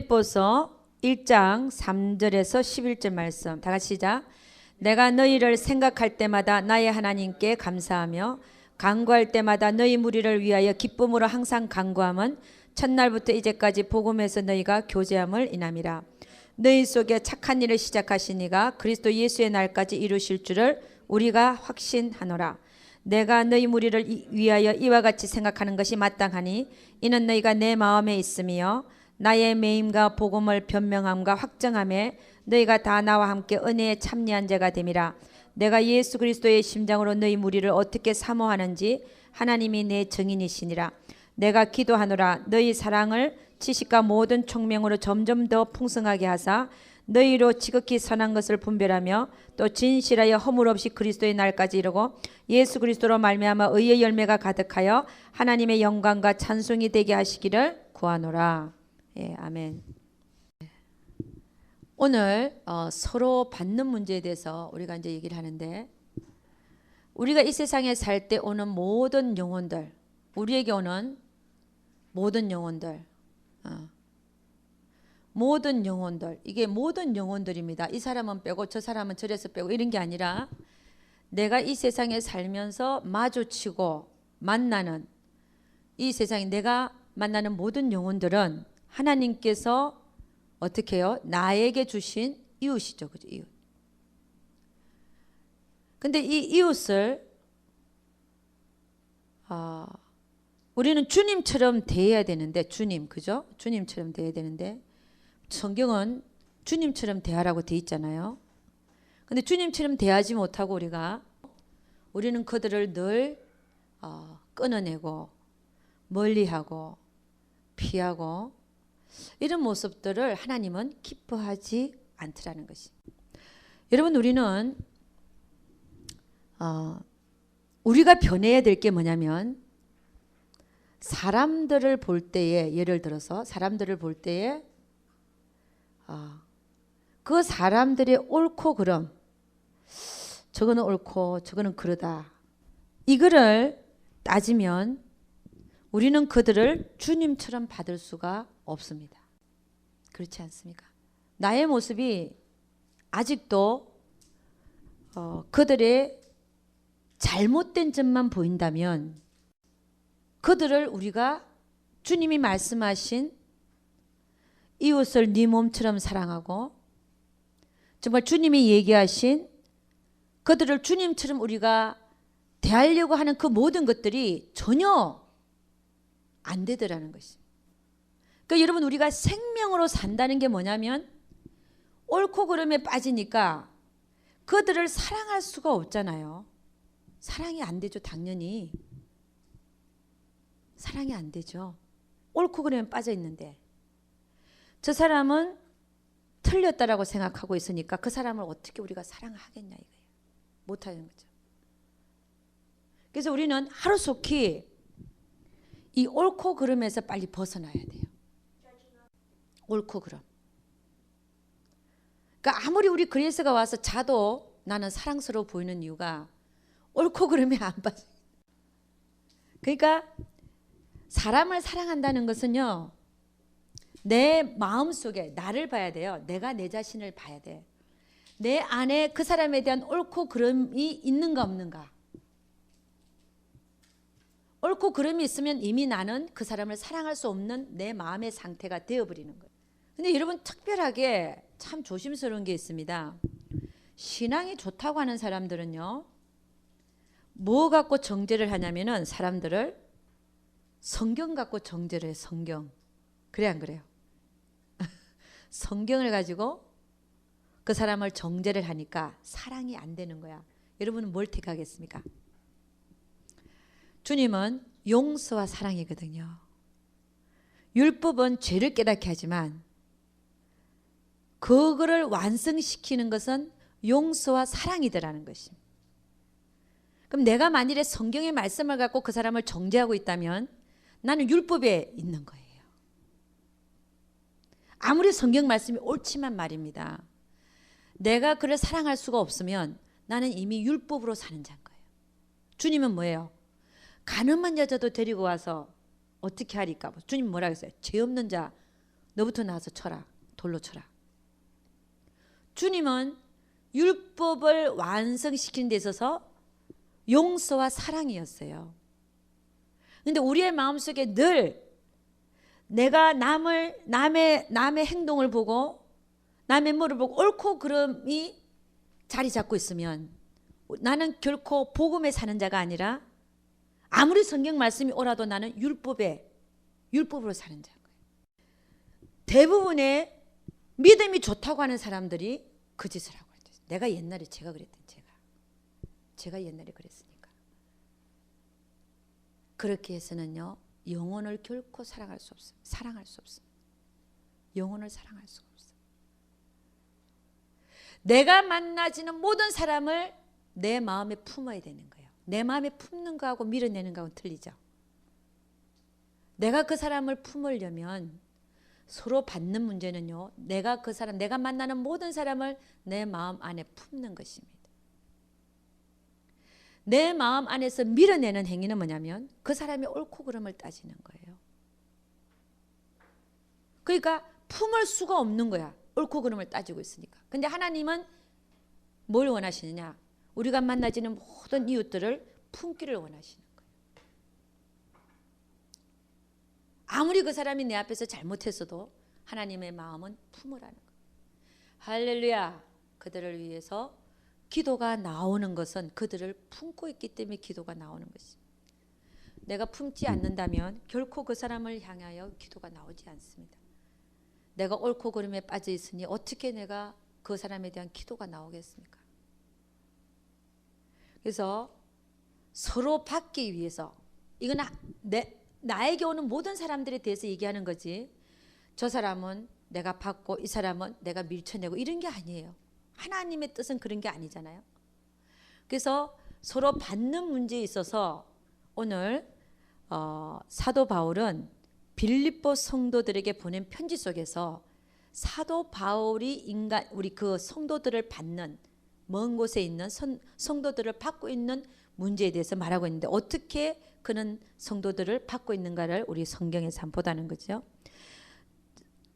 빌립보서 1장 3절에서 11절 말씀 다 같이 시작. 내가 너희를 생각할 때마다 나의 하나님께 감사하며 간구할 때마다 너희 무리를 위하여 기쁨으로 항상 간구함은 첫날부터 이제까지 복음에서 너희가 교제함을 인함이라. 너희 속에 착한 일을 시작하신 이가 그리스도 예수의 날까지 이루실 줄을 우리가 확신하노라. 내가 너희 무리를 위하여 이와 같이 생각하는 것이 마땅하니 이는 너희가 내 마음에 있으며 나의 매임과 복음을 변명함과 확정함에 너희가 다 나와 함께 은혜에 참여한 자가 됨이라. 내가 예수 그리스도의 심장으로 너희 무리를 어떻게 사모하는지 하나님이 내 증인이시니라. 내가 기도하노라. 너희 사랑을 지식과 모든 총명으로 점점 더 풍성하게 하사 너희로 지극히 선한 것을 분별하며 또 진실하여 허물 없이 그리스도의 날까지 이르고 예수 그리스도로 말미암아 의의 열매가 가득하여 하나님의 영광과 찬송이 되게 하시기를 구하노라. 예, 아멘. 오늘 서로 받는 문제에 대해서 우리가 이제 얘기를 하는데, 우리가 이 세상에 살 때 오는 모든 영혼들, 우리에게 오는 모든 영혼들, 모든 영혼들, 이게 모든 영혼들입니다. 이 사람은 빼고 저 사람은 저래서 빼고 이런 게 아니라 내가 이 세상에 살면서 마주치고 만나는, 이 세상에 내가 만나는 모든 영혼들은 하나님께서 어떻게 해요? 나에게 주신 이웃이죠. 그죠? 이웃. 근데 이 이웃을 우리는 주님처럼 대해야 되는데, 주님, 그죠? 주님처럼 대해야 되는데 성경은 주님처럼 대하라고 돼 있잖아요. 근데 주님처럼 대하지 못하고 우리는 그들을 늘 끊어내고 멀리하고 피하고 이런 모습들을 하나님은 기뻐하지 않더라는 것이. 여러분, 우리는 우리가 변해야 될 게 뭐냐면, 사람들을 볼 때에, 예를 들어서 사람들을 볼 때에 그 사람들의 옳고 그름, 저거는 옳고 저거는 그러다, 이거를 따지면 우리는 그들을 주님처럼 받을 수가 없습니다. 그렇지 않습니까? 나의 모습이 아직도 그들의 잘못된 점만 보인다면 그들을 우리가 주님이 말씀하신 이웃을 네 몸처럼 사랑하고, 정말 주님이 얘기하신 그들을 주님처럼 우리가 대하려고 하는 그 모든 것들이 전혀 안 되더라는 것입니다. 그러니까 여러분, 우리가 생명으로 산다는 게 뭐냐면, 옳고 그름에 빠지니까 그들을 사랑할 수가 없잖아요. 사랑이 안 되죠. 당연히 사랑이 안 되죠. 옳고 그름에 빠져 있는데 저 사람은 틀렸다라고 생각하고 있으니까 그 사람을 어떻게 우리가 사랑하겠냐 이거예요. 못하는 거죠. 그래서 우리는 하루속히 이 옳고 그름에서 빨리 벗어나야 돼요. 옳고 그름. 그러니까 아무리 우리 그리스가 와서 자도 나는 사랑스러워 보이는 이유가 옳고 그름에 안 빠져. 그러니까 사람을 사랑한다는 것은요, 내 마음속에 나를 봐야 돼요. 내가 내 자신을 봐야 돼. 내 안에 그 사람에 대한 옳고 그름이 있는가 없는가. 옳고 그름이 있으면 이미 나는 그 사람을 사랑할 수 없는 내 마음의 상태가 되어버리는 거예요. 근데 여러분, 특별하게 참 조심스러운 게 있습니다. 신앙이 좋다고 하는 사람들은요, 뭐 갖고 정죄를 하냐면은 사람들을 성경 갖고 정죄를 해요. 성경. 그래 안 그래요? 성경을 가지고 그 사람을 정죄를 하니까 사랑이 안 되는 거야. 여러분은 뭘 택하겠습니까? 주님은 용서와 사랑이거든요. 율법은 죄를 깨닫게 하지만 그거를 완성시키는 것은 용서와 사랑이더라는 것입니다. 그럼 내가 만일에 성경의 말씀을 갖고 그 사람을 정죄하고 있다면 나는 율법에 있는 거예요. 아무리 성경 말씀이 옳지만 말입니다. 내가 그를 사랑할 수가 없으면 나는 이미 율법으로 사는 자인 거예요. 주님은 뭐예요? 가늠한 여자도 데리고 와서 어떻게 하리까? 주님 뭐라 그랬어요? 죄 없는 자 너부터 나와서 쳐라. 돌로 쳐라. 주님은 율법을 완성시키는 데 있어서 용서와 사랑이었어요. 근데 우리의 마음속에 늘 내가 남의 행동을 보고 남의 뭐를 보고 옳고 그름이 자리 잡고 있으면 나는 결코 복음에 사는 자가 아니라 아무리 성경 말씀이 오라도 나는 율법으로 사는 자인 거예요. 대부분의 믿음이 좋다고 하는 사람들이 그 짓을 하고 있어요. 내가 옛날에 제가 옛날에 그랬으니까. 그렇게 해서는요 영혼을 결코 사랑할 수 없어요. 영혼을 사랑할 수가 없어요. 내가 만나지는 모든 사람을 내 마음에 품어야 되는 거예요. 내 마음에 품는 거하고 밀어내는 거하고 틀리죠. 내가 그 사람을 품으려면 서로 받는 문제는요. 내가 만나는 모든 사람을 내 마음 안에 품는 것입니다. 내 마음 안에서 밀어내는 행위는 뭐냐면 그 사람의 옳고 그름을 따지는 거예요. 그러니까 품을 수가 없는 거야. 옳고 그름을 따지고 있으니까. 근데 하나님은 뭘 원하시느냐? 우리가 만나지는 모든 이웃들을 품기를 원하시는 거예요. 아무리 그 사람이 내 앞에서 잘못했어도 하나님의 마음은 품으라는 거예요. 할렐루야. 그들을 위해서 기도가 나오는 것은 그들을 품고 있기 때문에 기도가 나오는 것입니다. 내가 품지 않는다면 결코 그 사람을 향하여 기도가 나오지 않습니다. 내가 옳고 그름에 빠져 있으니 어떻게 내가 그 사람에 대한 기도가 나오겠습니까? 그래서 서로 받기 위해서 이건 나에게 오는 모든 사람들에 대해서 얘기하는 거지 저 사람은 내가 받고 이 사람은 내가 밀쳐내고 이런 게 아니에요. 하나님의 뜻은 그런 게 아니잖아요. 그래서 서로 받는 문제에 있어서 오늘 사도 바울은 빌립보 성도들에게 보낸 편지 속에서 사도 바울이 우리 그 성도들을 받는 먼 곳에 있는 성도들을 받고 있는 문제에 대해서 말하고 있는데 어떻게 그는 성도들을 받고 있는가를 우리 성경에서 한번 보다는 거죠.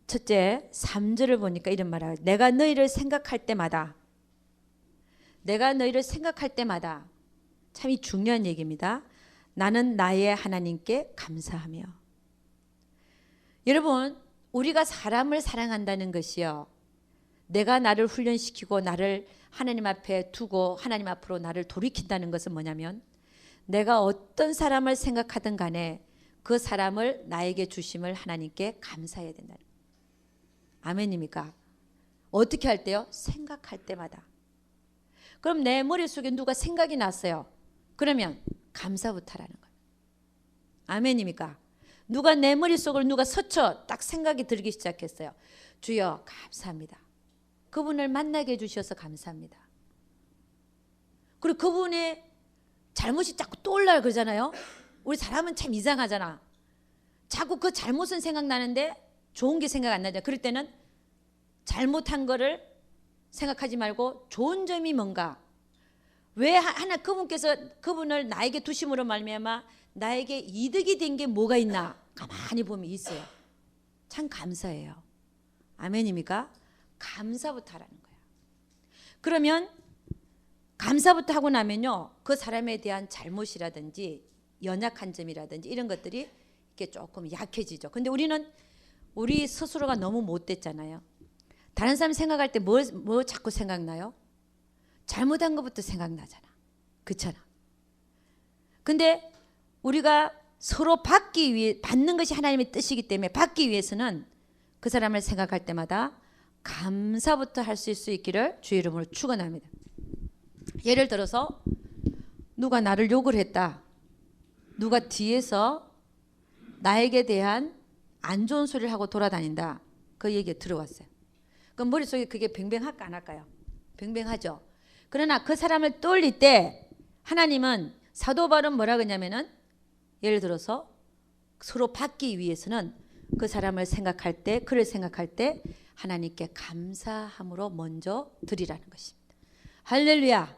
첫째 3절을 보니까 이런 말을 하죠. 내가 너희를 생각할 때마다 참 이 중요한 얘기입니다. 나는 나의 하나님께 감사하며. 여러분 우리가 사람을 사랑한다는 것이요. 내가 나를 훈련시키고 나를 하나님 앞에 두고 하나님 앞으로 나를 돌이킨다는 것은 뭐냐면 내가 어떤 사람을 생각하든 간에 그 사람을 나에게 주심을 하나님께 감사해야 된다는 거예요. 아멘입니까? 어떻게 할 때요? 생각할 때마다. 그럼 내 머릿속에 누가 생각이 났어요. 그러면 감사부터 하라는 거예요. 아멘입니까? 누가 내 머릿속을 누가 스쳐 딱 생각이 들기 시작했어요. 주여 감사합니다. 그분을 만나게 해주셔서 감사합니다. 그리고 그분의 잘못이 자꾸 떠올라 그러잖아요. 우리 사람은 참 이상하잖아. 자꾸 그 잘못은 생각나는데 좋은 게 생각 안 나죠. 그럴 때는 잘못한 거를 생각하지 말고 좋은 점이 뭔가 왜 그분을 나에게 두심으로 말미암아 나에게 이득이 된 게 뭐가 있나 가만히 보면 있어요. 참 감사해요. 아멘입니까? 감사부터 하라는 거예요. 그러면 감사부터 하고 나면요 그 사람에 대한 잘못이라든지 연약한 점이라든지 이런 것들이 이렇게 조금 약해지죠. 근데 우리 스스로가 너무 못됐잖아요. 다른 사람 생각할 때 뭐 자꾸 생각나요? 잘못한 것부터 생각나잖아. 그렇잖아. 근데 우리가 서로 받는 것이 하나님의 뜻이기 때문에 받기 위해서는 그 사람을 생각할 때마다 감사부터 할 수 있기를 주의 이름으로 축원합니다. 예를 들어서 누가 나를 욕을 했다. 누가 뒤에서 나에게 대한 안 좋은 소리를 하고 돌아다닌다. 그 얘기가 들어왔어요. 그럼 머릿속에 그게 뱅뱅할까 안 할까요? 뱅뱅하죠. 그러나 그 사람을 떠올릴 때 하나님은 사도 바울은 뭐라 그러냐면은 예를 들어서 서로 받기 위해서는 그 사람을 생각할 때 그를 생각할 때 하나님께 감사함으로 먼저 드리라는 것입니다. 할렐루야.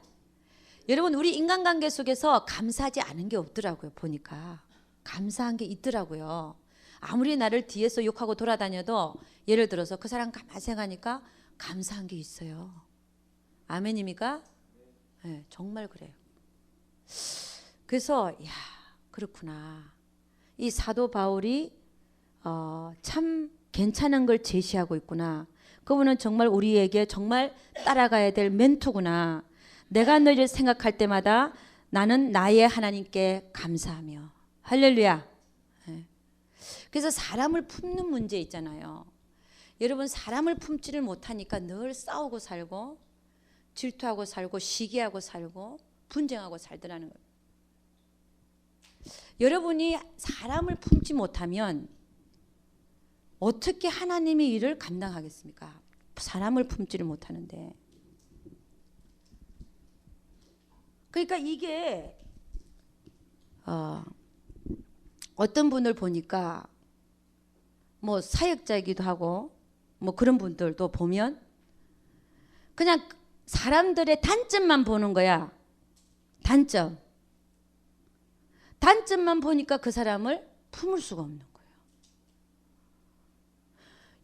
여러분 우리 인간관계 속에서 감사하지 않은 게 없더라고요. 보니까 감사한 게 있더라고요. 아무리 나를 뒤에서 욕하고 돌아다녀도 예를 들어서 그 사람 가만히 생각하니까 감사한 게 있어요. 아멘입니까? 네, 정말 그래요. 그래서 야, 그렇구나. 이 사도 바울이 참 괜찮은 걸 제시하고 있구나. 그분은 정말 우리에게 정말 따라가야 될 멘토구나. 내가 너희를 생각할 때마다 나는 나의 하나님께 감사하며. 할렐루야. 네. 그래서 사람을 품는 문제 있잖아요. 여러분, 사람을 품지를 못하니까 늘 싸우고 살고 질투하고 살고 시기하고 살고 분쟁하고 살더라는 거예요. 여러분이 사람을 품지 못하면 어떻게 하나님의 일을 감당하겠습니까? 사람을 품지를 못하는데. 그러니까 이게 어떤 분을 보니까 뭐 사역자이기도 하고 뭐 그런 분들도 보면 그냥 사람들의 단점만 보는 거야. 단점만 보니까 그 사람을 품을 수가 없는 거예요.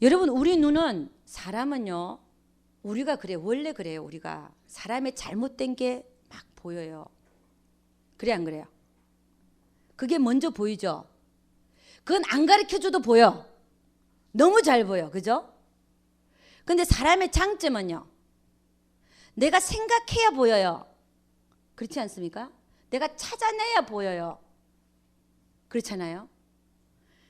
여러분, 우리 눈은 사람은요, 우리가 그래요. 원래 그래요. 우리가 사람의 잘못된 게 막 보여요. 그래 안 그래요? 그게 먼저 보이죠. 그건 안 가르쳐줘도 보여. 너무 잘 보여. 그죠? 근데 사람의 장점은요, 내가 생각해야 보여요. 그렇지 않습니까? 내가 찾아내야 보여요. 그렇잖아요.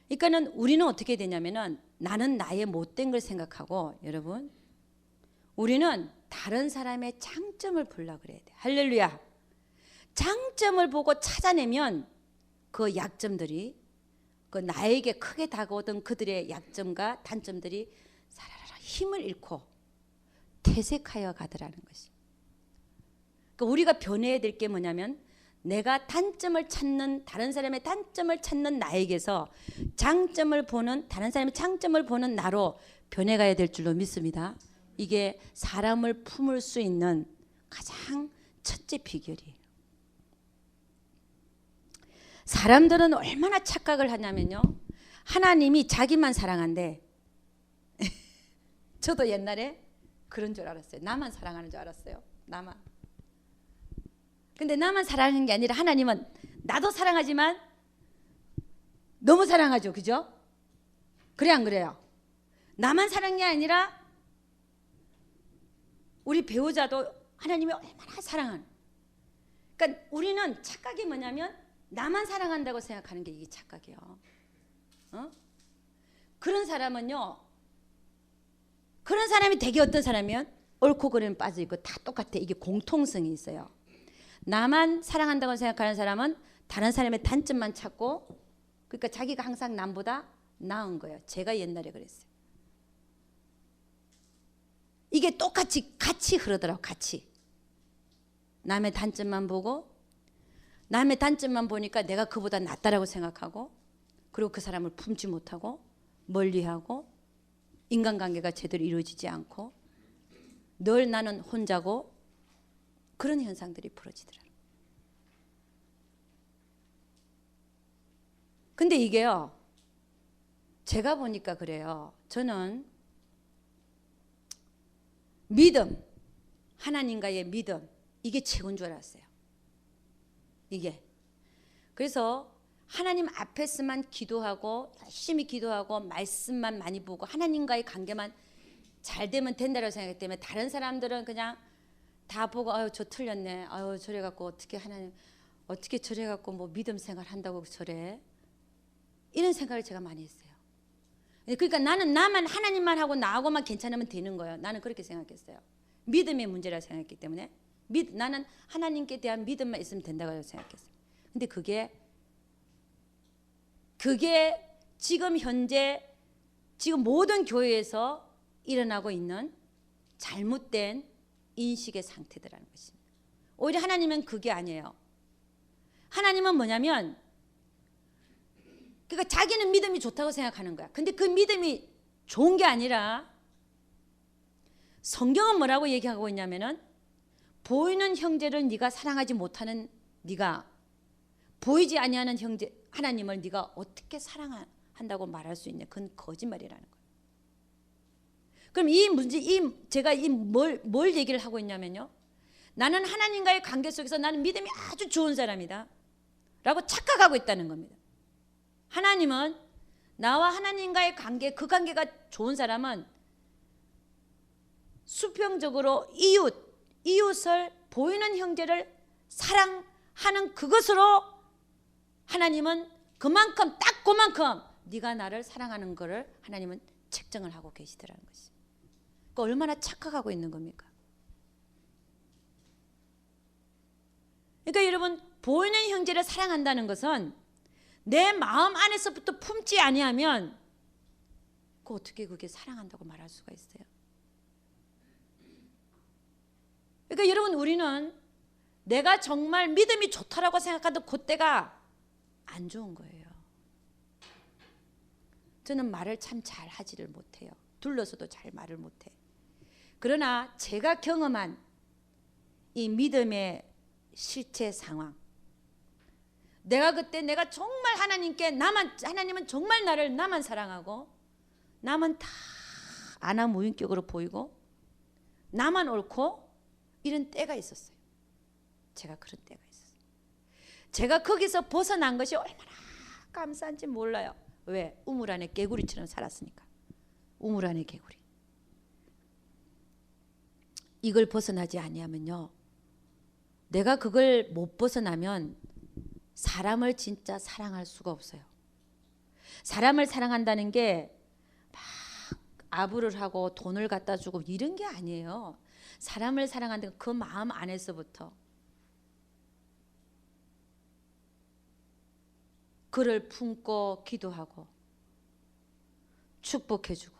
그러니까는 우리는 어떻게 되냐면은 나는 나의 못된 걸 생각하고, 여러분, 우리는 다른 사람의 장점을 보려고 그래야 돼. 할렐루야. 장점을 보고 찾아내면 그 약점들이, 그 나에게 크게 다가오던 그들의 약점과 단점들이 사라라라 힘을 잃고 퇴색하여 가더라는 것이. 그러니까 우리가 변해야 될 게 뭐냐면, 내가 단점을 찾는, 다른 사람의 단점을 찾는 나에게서 장점을 보는, 다른 사람의 장점을 보는 나로 변해가야 될 줄로 믿습니다. 이게 사람을 품을 수 있는 가장 첫째 비결이에요. 사람들은 얼마나 착각을 하냐면요, 하나님이 자기만 사랑한대. 저도 옛날에 그런 줄 알았어요. 나만 사랑하는 줄 알았어요. 나만. 근데 나만 사랑하는 게 아니라 하나님은 나도 사랑하지만 너무 사랑하죠. 그죠? 그래 안 그래요? 나만 사랑한 게 아니라 우리 배우자도 하나님이 얼마나 사랑하는. 그러니까 우리는 착각이 뭐냐면 나만 사랑한다고 생각하는 게 이게 착각이에요. 그런 사람은요, 그런 사람이 되게 어떤 사람이면 옳고 그름에 빠져 있고 다 똑같아. 이게 공통성이 있어요. 나만 사랑한다고 생각하는 사람은 다른 사람의 단점만 찾고, 그러니까 자기가 항상 남보다 나은 거예요. 제가 옛날에 그랬어요. 이게 똑같이 같이 흐르더라고. 같이 남의 단점만 보고, 남의 단점만 보니까 내가 그보다 낫다라고 생각하고, 그리고 그 사람을 품지 못하고 멀리하고 인간관계가 제대로 이루어지지 않고 늘 나는 혼자고, 그런 현상들이 벌어지더라고요. 근데 이게요, 제가 보니까 그래요. 저는 믿음, 하나님과의 믿음, 이게 최고인 줄 알았어요. 이게. 그래서 하나님 앞에서만 기도하고 열심히 기도하고 말씀만 많이 보고 하나님과의 관계만 잘 되면 된다고 생각했기 때문에 다른 사람들은 그냥 다 보고 아유 저 틀렸네, 아유 저래 갖고 어떻게 하나님 어떻게 저래 갖고 뭐 믿음 생활 한다고 저래, 이런 생각을 제가 많이 했어요. 그러니까 나는 나만 하나님만 하고 나하고만 괜찮으면 되는 거예요. 나는 그렇게 생각했어요. 믿음의 문제라 생각했기 때문에 나는 하나님께 대한 믿음만 있으면 된다고 생각했어요. 근데 그게 지금 현재 지금 모든 교회에서 일어나고 있는 잘못된 인식의 상태들라는 것입니다. 오히려 하나님은 그게 아니에요. 하나님은 뭐냐면, 그러니까 자기는 믿음이 좋다고 생각하는 거야. 근데 그 믿음이 좋은 게 아니라, 성경은 뭐라고 얘기하고 있냐면은, 보이는 형제를 네가 사랑하지 못하는 네가 보이지 아니하는 형제 하나님을 네가 어떻게 사랑할 한다고 말할 수 있냐? 그건 거짓말이라는 거예요. 그럼 이 문제, 제가 뭘 얘기를 하고 있냐면요. 나는 하나님과의 관계 속에서 나는 믿음이 아주 좋은 사람이다 라고 착각하고 있다는 겁니다. 하나님은 나와 하나님과의 관계, 그 관계가 좋은 사람은 수평적으로 이웃을 보이는 형제를 사랑하는 그것으로 하나님은 그만큼 딱 그만큼 네가 나를 사랑하는 것을 하나님은 책정을 하고 계시더라는 것이. 그러니까 얼마나 착각하고 있는 겁니까? 그러니까 여러분, 보이는 형제를 사랑한다는 것은 내 마음 안에서부터 품지 아니하면 그 어떻게 그게 사랑한다고 말할 수가 있어요? 그러니까 여러분, 우리는 내가 정말 믿음이 좋다라고 생각하던 그때가 안 좋은 거예요. 저는 말을 참 잘 하지를 못해요. 둘러서도 잘 말을 못해. 그러나 제가 경험한 이 믿음의 실제 상황, 내가 그때 내가 정말 하나님은 정말 나만 사랑하고 나만 다 아나무인격으로 보이고 나만 옳고 이런 때가 있었어요. 제가 그런 때가 있었어요. 제가 거기서 벗어난 것이 얼마나 감사한지 몰라요. 왜? 우물 안에 개구리처럼 살았으니까. 우물 안에 개구리. 이걸 벗어나지 아니하면요, 내가 그걸 못 벗어나면 사람을 진짜 사랑할 수가 없어요. 사람을 사랑한다는 게 막 아부를 하고 돈을 갖다 주고 이런 게 아니에요. 사람을 사랑한다는 그 마음 안에서부터 그를 품고 기도하고 축복해주고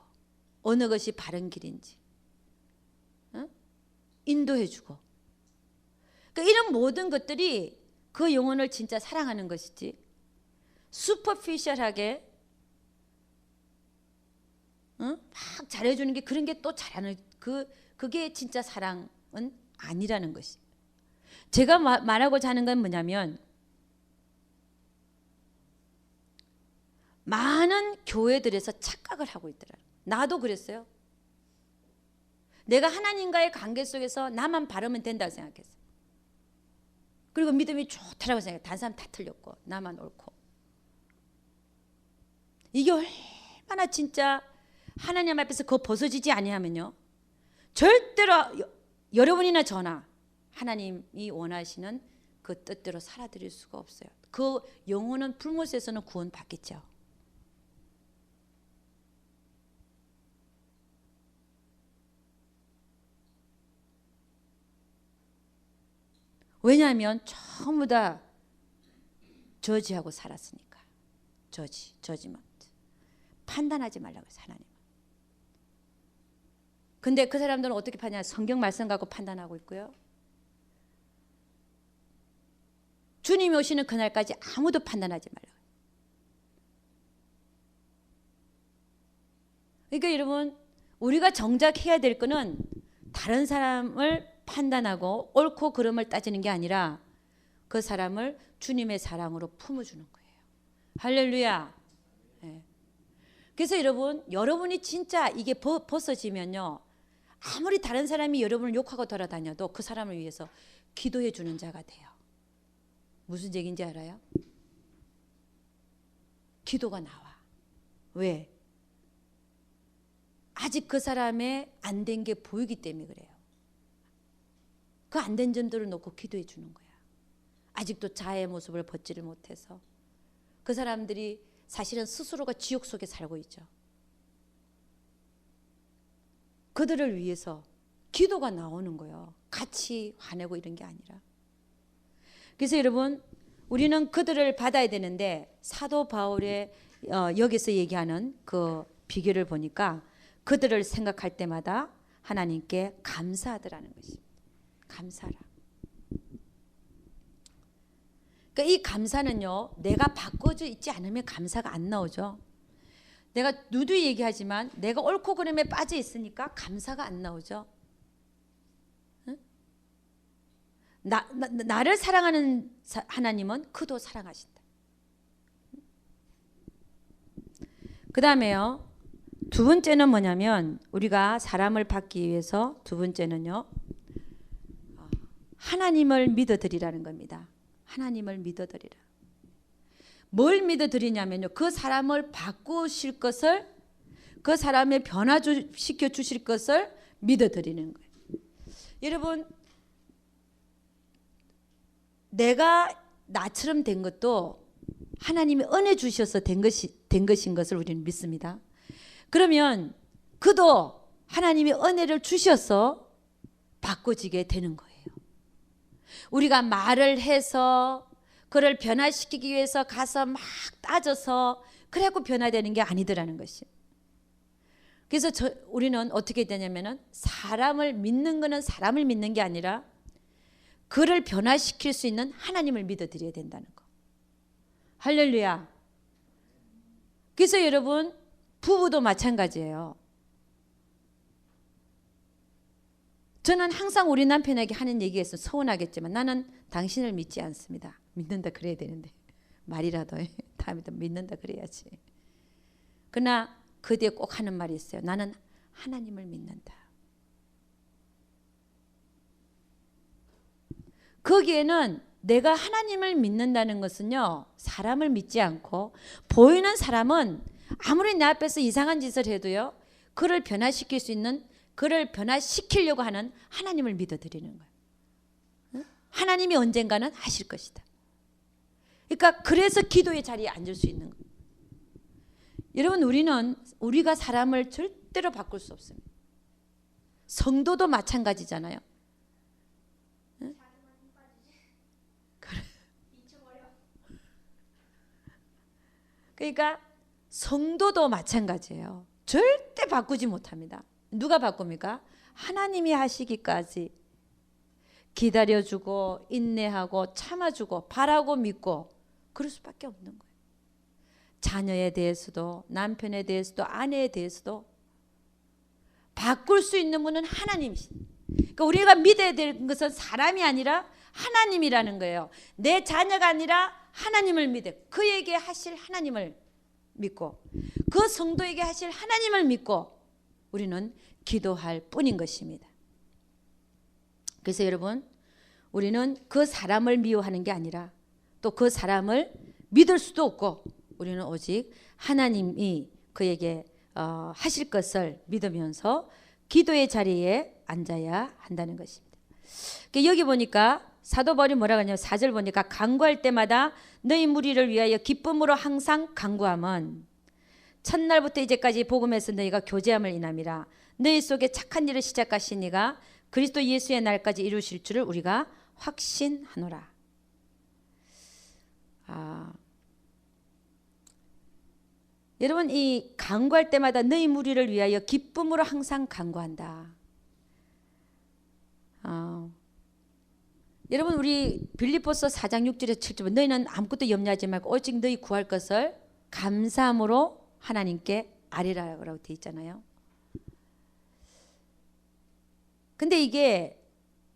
어느 것이 바른 길인지 인도해주고, 그러니까 이런 모든 것들이 그 영혼을 진짜 사랑하는 것이지, 슈퍼피셜하게 막 잘해주는 게 그런 게 또 잘하는 그게 진짜 사랑은 아니라는 것이. 제가 말하고자 하는 건 뭐냐면, 많은 교회들에서 착각을 하고 있더라. 나도 그랬어요. 내가 하나님과의 관계 속에서 나만 바르면 된다고 생각했어요. 그리고 믿음이 좋다라고 생각해요. 다른 사람 다 틀렸고 나만 옳고. 이게 얼마나 진짜 하나님 앞에서 그거 벗어지지 아니하면요, 절대로 여러분이나 저나 하나님이 원하시는 그 뜻대로 살아드릴 수가 없어요. 그 영혼은 불못에서는 구원 받겠죠. 왜냐하면 전부 다 저지하고 살았으니까. 저지먼트. 판단하지 말라고 해서 하나님. 근데 그 사람들은 어떻게 판단하냐? 성경 말씀 갖고 판단하고 있고요. 주님이 오시는 그날까지 아무도 판단하지 말라고. 그러니까 여러분, 우리가 정작 해야 될 거는 다른 사람을 판단하고 옳고 그름을 따지는 게 아니라 그 사람을 주님의 사랑으로 품어주는 거예요. 할렐루야. 네. 그래서 여러분이 진짜 이게 벗어지면요, 아무리 다른 사람이 여러분을 욕하고 돌아다녀도 그 사람을 위해서 기도해 주는 자가 돼요. 무슨 얘기인지 알아요? 기도가 나와. 왜? 아직 그 사람의 안 된 게 보이기 때문에 그래요. 그 안 된 점들을 놓고 기도해 주는 거야. 아직도 자아의 모습을 벗지를 못해서 그 사람들이 사실은 스스로가 지옥 속에 살고 있죠. 그들을 위해서 기도가 나오는 거예요. 같이 화내고 이런 게 아니라. 그래서 여러분, 우리는 그들을 받아야 되는데, 사도 바울의 여기서 얘기하는 그 비결을 보니까 그들을 생각할 때마다 하나님께 감사하더라는 것입니다. 감사라. 그러니까 이 감사는요, 내가 바꿔져 있지 않으면 감사가 안 나오죠. 내가 누누이 얘기하지만 내가 옳고 그름에 빠져 있으니까 감사가 안 나오죠. 응? 나를 사랑하는 하나님은 그도 사랑하신다. 그 다음에요. 두 번째는 뭐냐면 우리가 사람을 받기 위해서 두 번째는요. 하나님을 믿어드리라는 겁니다. 하나님을 믿어드리라. 뭘 믿어드리냐면요. 그 사람을 바꾸실 것을, 그 사람의 변화시켜 주실 것을 믿어드리는 거예요. 여러분, 내가 나처럼 된 것도 하나님이 은혜 주셔서 된 것인 것을 우리는 믿습니다. 그러면 그도 하나님이 은혜를 주셔서 바꿔지게 되는 거예요. 우리가 말을 해서 그를 변화시키기 위해서 가서 막 따져서 그래갖고 변화되는 게 아니더라는 것이에요. 그래서 우리는 어떻게 되냐면은 사람을 믿는 거는 사람을 믿는 게 아니라 그를 변화시킬 수 있는 하나님을 믿어드려야 된다는 거. 할렐루야. 그래서 여러분, 부부도 마찬가지예요. 저는 항상 우리 남편에게 하는 얘기가 있어요. 서운하겠지만 나는 당신을 믿지 않습니다. 믿는다 그래야 되는데 말이라도 다음에도 믿는다 그래야지. 그러나 그 뒤에 꼭 하는 말이 있어요. 나는 하나님을 믿는다. 거기에는 내가 하나님을 믿는다는 것은요, 사람을 믿지 않고 보이는 사람은 아무리 내 앞에서 이상한 짓을 해도요, 그를 변화시킬 수 있는, 그를 변화시키려고 하는 하나님을 믿어드리는 거예요. 하나님이 언젠가는 하실 것이다. 그러니까 그래서 기도의 자리에 앉을 수 있는 거예요. 여러분, 우리가 사람을 절대로 바꿀 수 없습니다. 성도도 마찬가지잖아요. 그러니까 성도도 마찬가지예요. 절대 바꾸지 못합니다. 누가 바꿉니까? 하나님이 하시기까지 기다려주고 인내하고 참아주고 바라고 믿고 그럴 수밖에 없는 거예요. 자녀에 대해서도 남편에 대해서도 아내에 대해서도 바꿀 수 있는 분은 하나님이십니다. 그러니까 우리가 믿어야 될 것은 사람이 아니라 하나님이라는 거예요. 내 자녀가 아니라 하나님을 믿어. 그에게 하실 하나님을 믿고 그 성도에게 하실 하나님을 믿고 우리는 기도할 뿐인 것입니다. 그래서 여러분, 우리는 그 사람을 미워하는 게 아니라 또 그 사람을 믿을 수도 없고 우리는 오직 하나님이 그에게 하실 것을 믿으면서 기도의 자리에 앉아야 한다는 것입니다. 여기 보니까 사도 바울이 뭐라고 하냐면 4절 보니까 간구할 때마다 너희 무리를 위하여 기쁨으로 항상 간구함은 첫날부터 이제까지 복음에서 너희가 교제함을 인함이라. 너희 속에 착한 일을 시작하신 이가 그리스도 예수의 날까지 이루실 줄을 우리가 확신하노라. 여러분, 이 간구할 때마다 너희 무리를 위하여 기쁨으로 항상 간구한다. 여러분, 우리 빌립보서 4장 6절에서 7절 너희는 아무것도 염려하지 말고 오직 너희 구할 것을 감사함으로 하나님께 아뢰라라고 되어 있잖아요. 근데 이게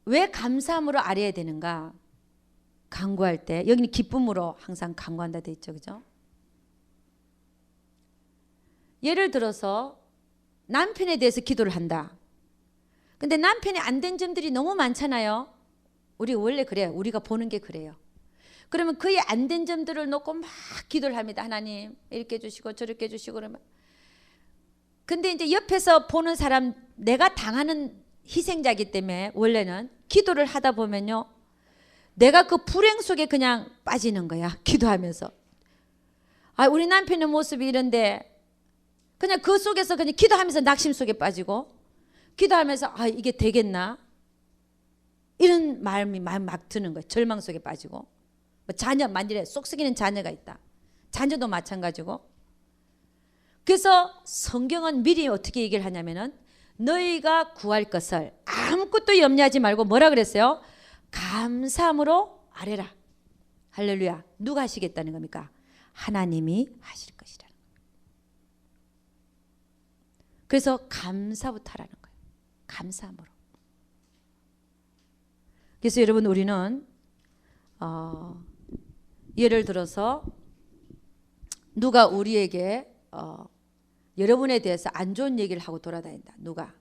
왜 감사함으로 아뢰야 되는가? 간구할 때 여기는 기쁨으로 항상 간구한다 되어 있죠, 그죠? 예를 들어서 남편에 대해서 기도를 한다. 근데 남편이 안 된 점들이 너무 많잖아요. 우리 원래 그래요. 우리가 보는 게 그래요. 그러면 그의 안 된 점들을 놓고 막 기도를 합니다. 하나님 이렇게 해주시고 저렇게 해주시고 그러면. 근데 이제 옆에서 보는 사람, 내가 당하는 희생자이기 때문에 원래는 기도를 하다 보면요, 내가 그 불행 속에 그냥 빠지는 거야. 기도하면서. 우리 남편의 모습이 이런데 그냥 그 속에서 그냥 기도하면서 낙심 속에 빠지고 기도하면서 이게 되겠나? 이런 마음이 막 드는 거예요. 절망 속에 빠지고. 자녀, 만일에 쏙 썩이는 자녀가 있다. 자녀도 마찬가지고. 그래서 성경은 미리 어떻게 얘기를 하냐면은 너희가 구할 것을 아무것도 염려하지 말고 뭐라 그랬어요? 감사함으로 아뢰라. 할렐루야. 누가 하시겠다는 겁니까? 하나님이 하실 것이라. 그래서 감사부터 하라는 거예요. 감사함으로. 그래서 여러분, 우리는 예를 들어서 누가 우리에게 여러분에 대해서 안 좋은 얘기를 하고 돌아다닌다. 누가?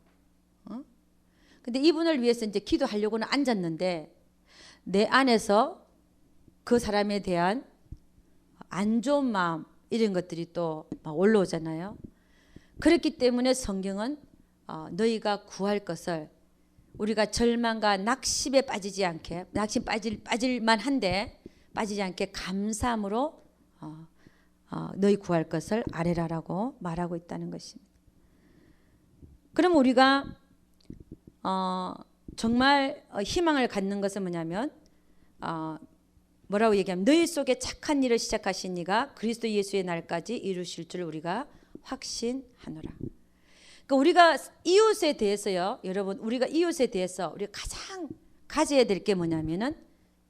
근데 이분을 위해서 이제 기도하려고는 앉았는데 내 안에서 그 사람에 대한 안 좋은 마음 이런 것들이 또 막 올라오잖아요. 그렇기 때문에 성경은 너희가 구할 것을 우리가 절망과 낙심에 빠지지 않게, 낙심 빠질만 한데 빠지지 않게 감사함으로 너희 구할 것을 아뢰라라고 말하고 있다는 것입니다. 그럼 우리가 정말 희망을 갖는 것은 뭐냐면 뭐라고 얘기하면 너희 속에 착한 일을 시작하신 이가 그리스도 예수의 날까지 이루실 줄 우리가 확신하노라. 그러니까 우리가 이웃에 대해서요, 여러분, 우리가 이웃에 대해서 우리가 가장 가져야 될 게 뭐냐면은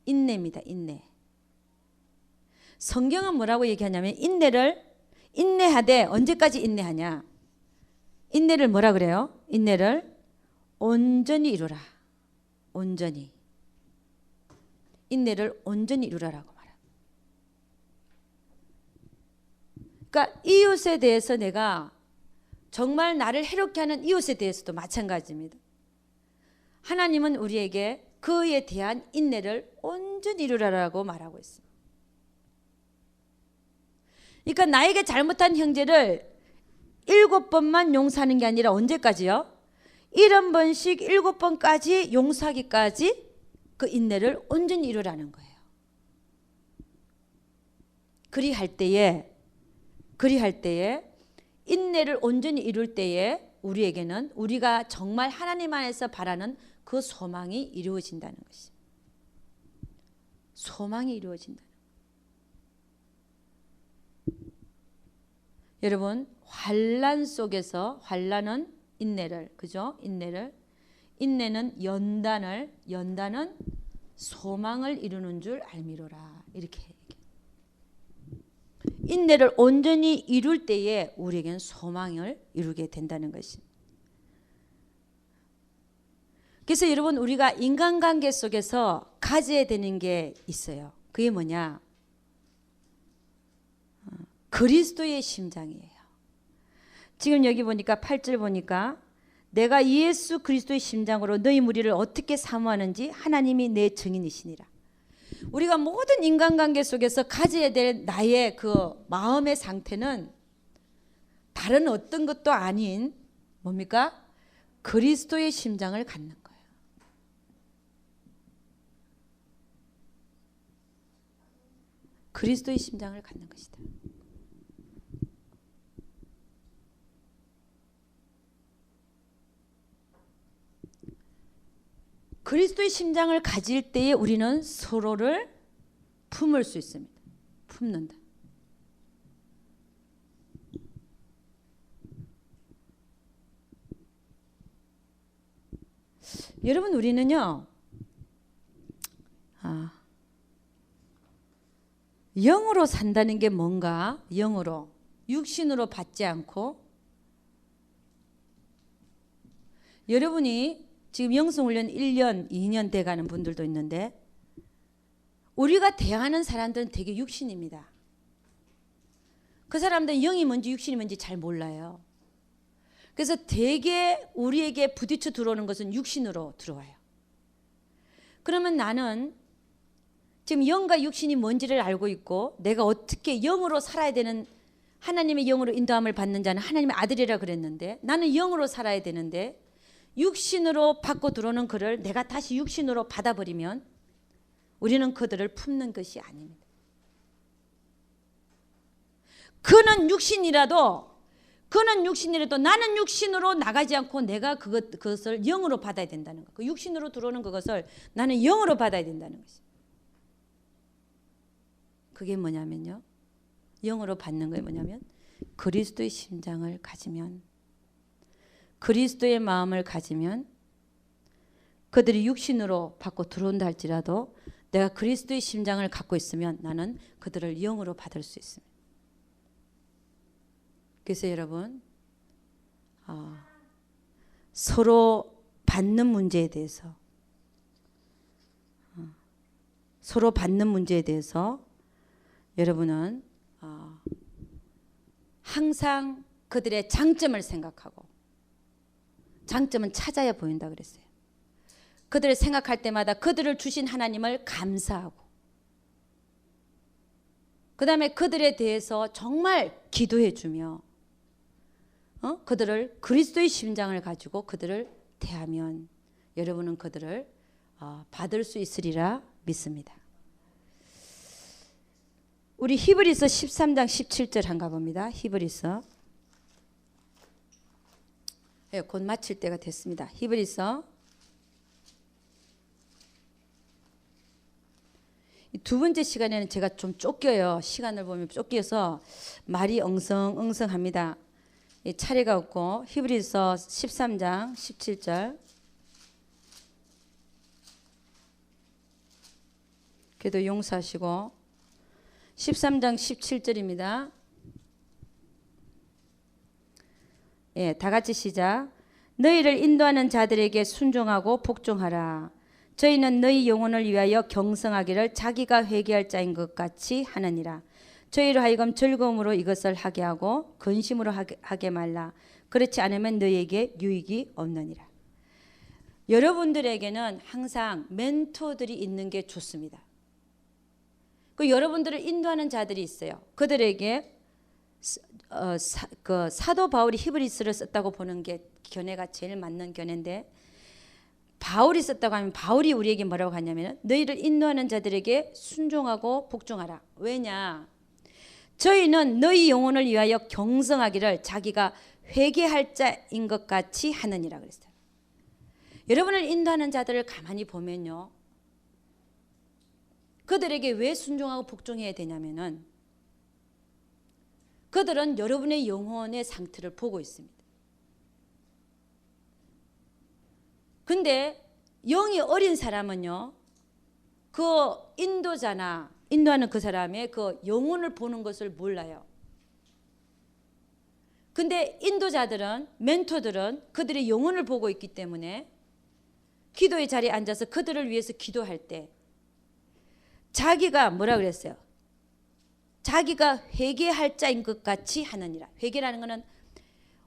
인내입니다. 인내. 성경은 뭐라고 얘기하냐면 인내하되 언제까지 인내하냐? 인내를 뭐라 그래요? 인내를 온전히 이루라. 온전히. 인내를 온전히 이루라라고 말해요. 그러니까 이웃에 대해서 내가 정말 나를 해롭게 하는 이웃에 대해서도 마찬가지입니다. 하나님은 우리에게 그에 대한 인내를 온전히 이루라라고 말하고 있습니다. 그러니까 나에게 잘못한 형제를 7번만 용서하는 게 아니라 언제까지요? 70번씩 7번까지 용서하기까지 그 인내를 온전히 이루라는 거예요. 그리할 때에 인내를 온전히 이룰 때에 우리에게는 우리가 정말 하나님 안에서 바라는 그 소망이 이루어진다는 것입니다. 소망이 이루어진다. 여러분, 환난 속에서 환난은 인내를, 그죠? 인내는 연단은 소망을 이루는 줄 알미로라. 이렇게 얘기해요. 인내를 온전히 이룰 때에 우리에겐 소망을 이루게 된다는 것입니다. 그래서 여러분, 우리가 인간관계 속에서 가져야 되는 게 있어요. 그게 뭐냐? 그리스도의 심장이에요. 지금 여기 보니까 8절 보니까 내가 예수 그리스도의 심장으로 너희 무리를 어떻게 사모하는지 하나님이 내 증인이시니라. 우리가 모든 인간관계 속에서 가져야 될 나의 그 마음의 상태는 다른 어떤 것도 아닌 뭡니까? 그리스도의 심장을 갖는 거예요. 그리스도의 심장을 갖는 것이다. 그리스도의 심장을 가질 때에 우리는 서로를 품을 수 있습니다. 품는다. 여러분, 우리는요, 영으로 산다는 게 뭔가? 영으로, 육신으로 받지 않고, 여러분이 지금 영성훈련 1년, 2년 돼가는 분들도 있는데 우리가 대하는 사람들은 되게 육신입니다. 그 사람들은 영이 뭔지 육신이 뭔지 잘 몰라요. 그래서 되게 우리에게 부딪혀 들어오는 것은 육신으로 들어와요. 그러면 나는 지금 영과 육신이 뭔지를 알고 있고 내가 어떻게 영으로 살아야 되는, 하나님의 영으로 인도함을 받는 자는 하나님의 아들이라 그랬는데 나는 영으로 살아야 되는데 육신으로 받고 들어오는 그를 내가 다시 육신으로 받아버리면 우리는 그들을 품는 것이 아닙니다. 그는 육신이라도 나는 육신으로 나가지 않고 내가 그것을 영으로 받아야 된다는 것. 그 육신으로 들어오는 그것을 나는 영으로 받아야 된다는 것입니다. 그게 뭐냐면요. 영으로 받는 게 뭐냐면 그리스도의 심장을 가지면, 그리스도의 마음을 가지면 그들이 육신으로 받고 들어온다 할지라도 내가 그리스도의 심장을 갖고 있으면 나는 그들을 영으로 받을 수 있습니다. 그래서 여러분, 서로 받는 문제에 대해서 여러분은 항상 그들의 장점을 생각하고, 장점은 찾아야 보인다 그랬어요. 그들을 생각할 때마다 그들을 주신 하나님을 감사하고, 그 다음에 그들에 대해서 정말 기도해 주며 그들을 그리스도의 심장을 가지고 그들을 대하면 여러분은 그들을 받을 수 있으리라 믿습니다. 우리 히브리서 13장 17절 한가 봅니다. 히브리서. 곧 마칠 때가 됐습니다. 히브리서. 두 번째 시간에는 제가 좀 쫓겨요. 시간을 보면 쫓겨서 말이 엉성엉성합니다. 차례가 없고. 히브리서 13장 17절. 그래도 용서하시고 13장 17절입니다. 다 같이 시작. 너희를 인도하는 자들에게 순종하고 복종하라. 저희는 너희 영혼을 위하여 경성하기를 자기가 회개할 자인 것 같이 하느니라. 저희로 하여금 즐거움으로 이것을 하게 하고 근심으로 하게 말라. 그렇지 않으면 너희에게 유익이 없느니라. 여러분들에게는 항상 멘토들이 있는 게 좋습니다. 그 여러분들을 인도하는 자들이 있어요. 그들에게 사도 바울이 히브리서를 썼다고 보는 게 견해가 제일 맞는 견해인데, 바울이 썼다고 하면 바울이 우리에게 뭐라고 하냐면 너희를 인도하는 자들에게 순종하고 복종하라. 왜냐? 저희는 너희 영혼을 위하여 경성하기를 자기가 회개할 자인 것 같이 하느니라 그랬어요. 여러분을 인도하는 자들을 가만히 보면요, 그들에게 왜 순종하고 복종해야 되냐면은 그들은 여러분의 영혼의 상태를 보고 있습니다. 근데 영이 어린 사람은요, 그 인도하는 그 사람의 그 영혼을 보는 것을 몰라요. 근데 인도자들은, 멘토들은 그들의 영혼을 보고 있기 때문에 기도의 자리에 앉아서 그들을 위해서 기도할 때 자기가 뭐라 그랬어요? 자기가 회개할 자인 것 같이 하느니라. 회개라는 거는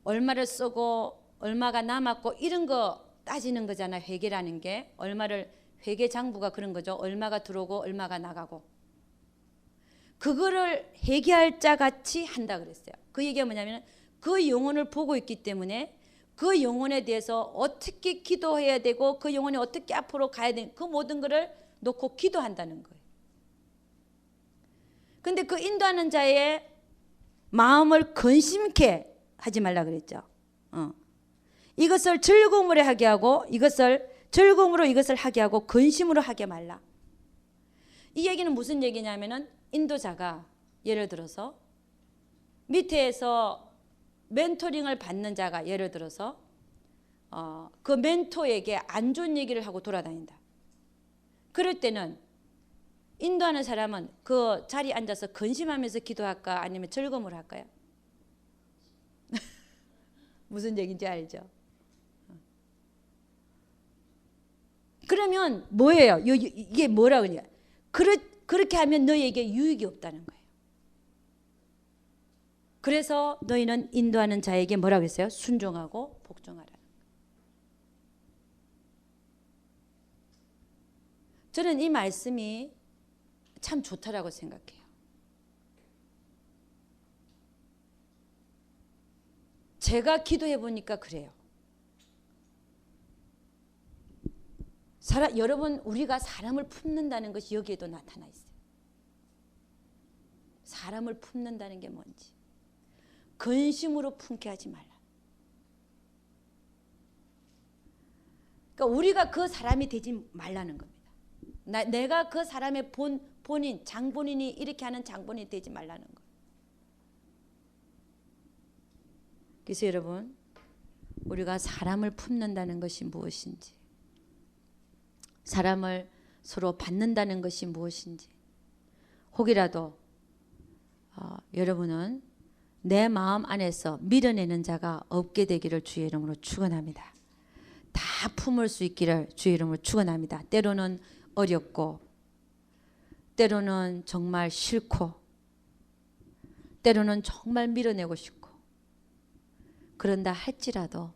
얼마를 쓰고 얼마가 남았고 이런 거 따지는 거잖아. 회개라는 게 얼마를, 회계 장부가 그런 거죠. 얼마가 들어오고 얼마가 나가고, 그거를 회개할 자 같이 한다 그랬어요. 그 얘기가 뭐냐면 그 영혼을 보고 있기 때문에 그 영혼에 대해서 어떻게 기도해야 되고 그 영혼이 어떻게 앞으로 가야 되는 그 모든 거를 놓고 기도한다는 거예요. 근데 그 인도하는 자의 마음을 근심케 하지 말라 그랬죠. 이것을 즐거움으로 하게 하고, 이것을 즐거움으로 이것을 하게 하고 근심으로 하게 말라. 이 얘기는 무슨 얘기냐면은 인도자가 예를 들어서 밑에서 멘토링을 받는 자가 예를 들어서 그 멘토에게 안 좋은 얘기를 하고 돌아다닌다. 그럴 때는 인도하는 사람은 그 자리에 앉아서 근심하면서 기도할까 아니면 즐거움으로 할까요? 무슨 얘기인지 알죠? 그러면 뭐예요? 이게 뭐라고 그러냐? 그렇게 하면 너희에게 유익이 없다는 거예요. 그래서 너희는 인도하는 자에게 뭐라고 했어요? 순종하고 복종하라. 저는 이 말씀이 참 좋다라고 생각해요. 제가 기도해 보니까 그래요. 여러분, 우리가 사람을 품는다는 것이 여기에도 나타나 있어요. 사람을 품는다는 게 뭔지. 근심으로 품게 하지 말라. 그러니까 우리가 그 사람이 되지 말라는 겁니다. 내가 그 사람의 본인, 장본인이 이렇게 하는 장본인이 되지 말라는 거예요. 그래서 여러분, 우리가 사람을 품는다는 것이 무엇인지, 사람을 서로 받는다는 것이 무엇인지, 혹이라도 여러분은 내 마음 안에서 밀어내는 자가 없게 되기를 주의 이름으로 축원합니다. 다 품을 수 있기를 주의 이름으로 축원합니다. 때로는 어렵고, 때로는 정말 싫고, 때로는 정말 밀어내고 싶고, 그런다 할지라도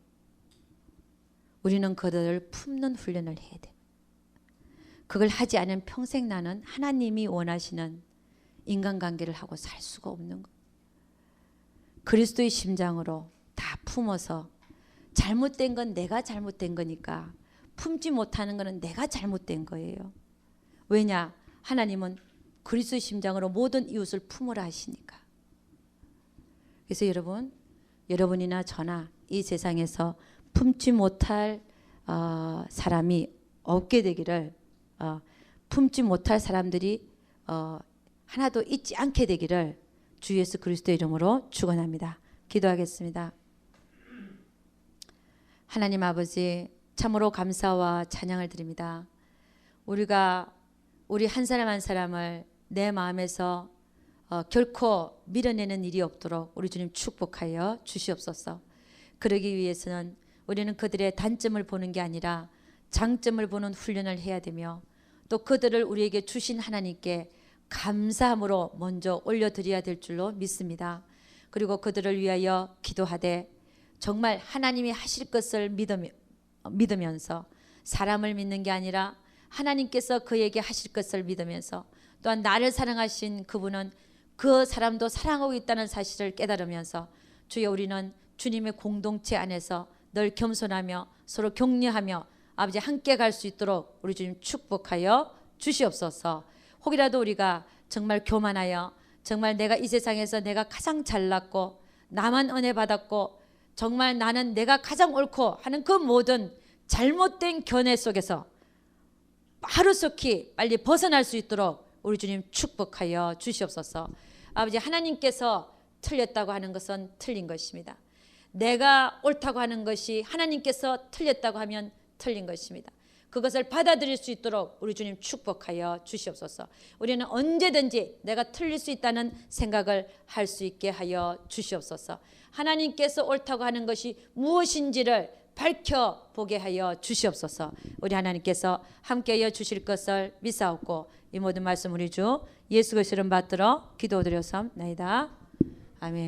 우리는 그들을 품는 훈련을 해야 돼. 그걸 하지 않으면 평생 나는 하나님이 원하시는 인간관계를 하고 살 수가 없는 거. 그리스도의 심장으로 다 품어서 잘못된 건 내가 잘못된 거니까 품지 못하는 거는 내가 잘못된 거예요. 왜냐? 하나님은 그리스도의 심장으로 모든 이웃을 품으라 하시니까. 그래서 여러분이나 저나 이 세상에서 품지 못할 사람이 없게 되기를, 품지 못할 사람들이 하나도 있지 않게 되기를 주 예수 그리스도의 이름으로 축원합니다. 기도하겠습니다. 하나님 아버지, 참으로 감사와 찬양을 드립니다. 우리 한 사람 한 사람을 내 마음에서 결코 밀어내는 일이 없도록 우리 주님 축복하여 주시옵소서. 그러기 위해서는 우리는 그들의 단점을 보는 게 아니라 장점을 보는 훈련을 해야 되며, 또 그들을 우리에게 주신 하나님께 감사함으로 먼저 올려드려야 될 줄로 믿습니다. 그리고 그들을 위하여 기도하되 정말 하나님이 하실 것을 믿으면서, 사람을 믿는 게 아니라 하나님께서 그에게 하실 것을 믿으면서, 또한 나를 사랑하신 그분은 그 사람도 사랑하고 있다는 사실을 깨달으면서, 주여 우리는 주님의 공동체 안에서 늘 겸손하며 서로 격려하며 아버지 함께 갈 수 있도록 우리 주님 축복하여 주시옵소서. 혹이라도 우리가 정말 교만하여 정말 내가 이 세상에서 내가 가장 잘났고 나만 은혜 받았고 정말 나는 내가 가장 옳고 하는 그 모든 잘못된 견해 속에서 하루속히 빨리 벗어날 수 있도록 우리 주님 축복하여 주시옵소서. 아버지, 하나님께서 틀렸다고 하는 것은 틀린 것입니다. 내가 옳다고 하는 것이 하나님께서 틀렸다고 하면 틀린 것입니다. 그것을 받아들일 수 있도록 우리 주님 축복하여 주시옵소서. 우리는 언제든지 내가 틀릴 수 있다는 생각을 할 수 있게 하여 주시옵소서. 하나님께서 옳다고 하는 것이 무엇인지를 밝혀보게 하여 주시옵소서. 우리 하나님께서 함께하여 주실 것을 믿사옵고 이 모든 말씀 우리 주 예수 그리스도를 받들어 기도드렸사옵나이다. 아멘.